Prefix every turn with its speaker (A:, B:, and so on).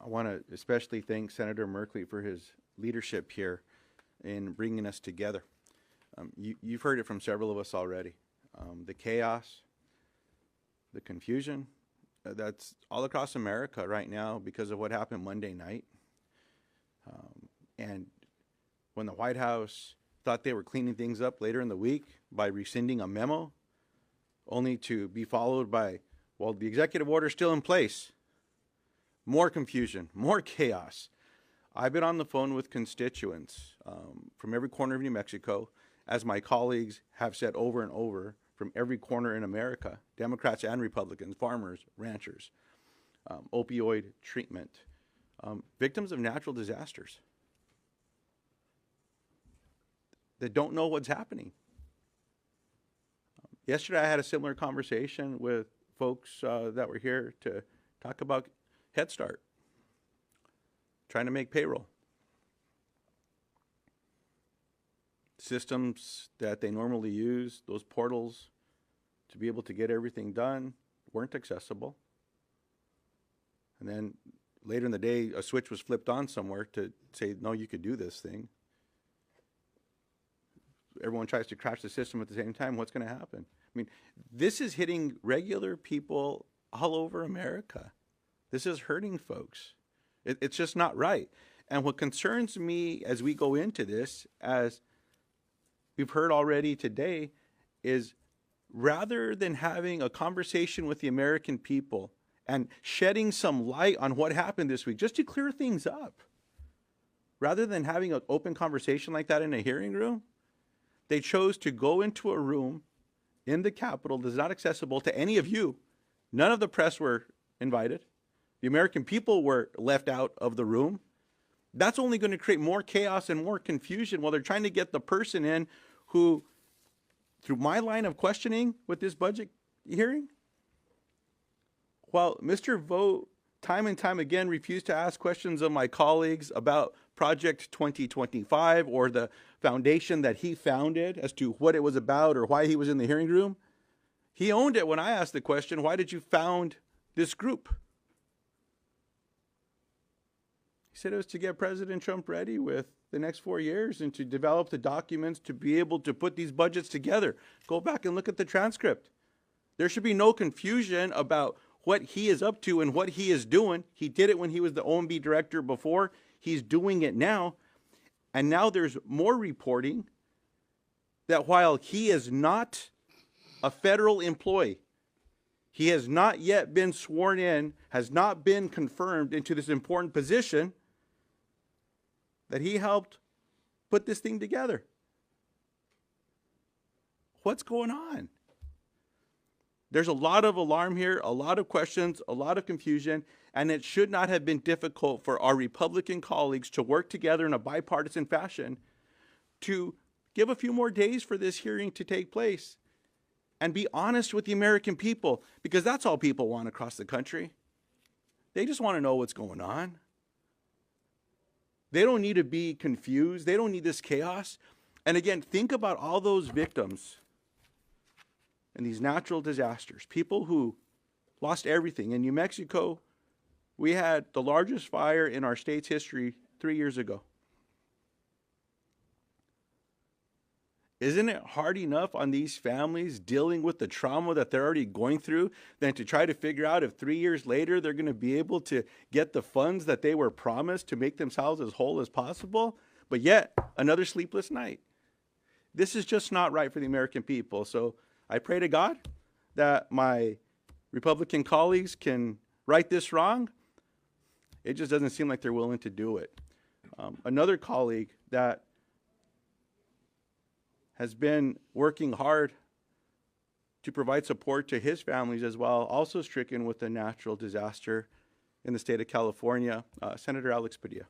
A: I want to especially thank Senator Merkley for his leadership here in bringing us together. You've heard it from several of us already. The chaos, the confusion, that's all across America right now because of what happened Monday night. And when the White House thought they were cleaning things up later in the week by rescinding a memo, only to be followed by, well, the executive order is still in place. More confusion, more chaos. I've been on the phone with constituents from every corner of New Mexico, as my colleagues have said over and over, from every corner in America, Democrats and Republicans, farmers, ranchers, opioid treatment, victims of natural disasters that don't know what's happening. Yesterday I had a similar conversation with folks that were here to talk about Head Start, trying to make payroll. Systems that they normally use, those portals to be able to get everything done, weren't accessible. And then later in the day, a switch was flipped on somewhere to say, no, you could do this thing. Everyone tries to crash the system at the same time. What's going to happen? I mean, this is hitting regular people all over America. This is hurting folks. It's just not right. And what concerns me as we go into this, as we've heard already today, is rather than having a conversation with the American people and shedding some light on what happened this week, just to clear things up, rather than having an open conversation like that in a hearing room, they chose to go into a room in the Capitol that's not accessible to any of you. None of the press were invited. The American people were left out of the room. That's only going to create more chaos and more confusion while they're trying to get the person in who, through my line of questioning with this budget hearing, while Mr. Vogt time and time again refused to ask questions of my colleagues about Project 2025 or the foundation that he founded as to what it was about or why he was in the hearing room, he owned it when I asked the question, why did you found this group? He said it was to get President Trump ready with the next 4 years and to develop the documents to be able to put these budgets together. Go back and look at the transcript. There should be no confusion about what he is up to and what he is doing. He did it when he was the OMB director before. He's doing it now. And now there's more reporting that while he is not a federal employee, he has not yet been sworn in, has not been confirmed into this important position, that he helped put this thing together. What's going on? There's a lot of alarm here, a lot of questions, a lot of confusion, and it should not have been difficult for our Republican colleagues to work together in a bipartisan fashion to give a few more days for this hearing to take place and be honest with the American people, because that's all people want across the country. They just want to know what's going on. They don't need to be confused. They don't need this chaos. And again, think about all those victims and these natural disasters, people who lost everything. In New Mexico, we had the largest fire in our state's history 3 years ago. Isn't it hard enough on these families dealing with the trauma that they're already going through than to try to figure out if 3 years later they're going to be able to get the funds that they were promised to make themselves as whole as possible? But yet, another sleepless night. This is just not right for the American people. So I pray to God that my Republican colleagues can right this wrong. It just doesn't seem like they're willing to do it. Another colleague that has been working hard to provide support to his families as well, also stricken with a natural disaster in the state of California, Senator Alex Padilla.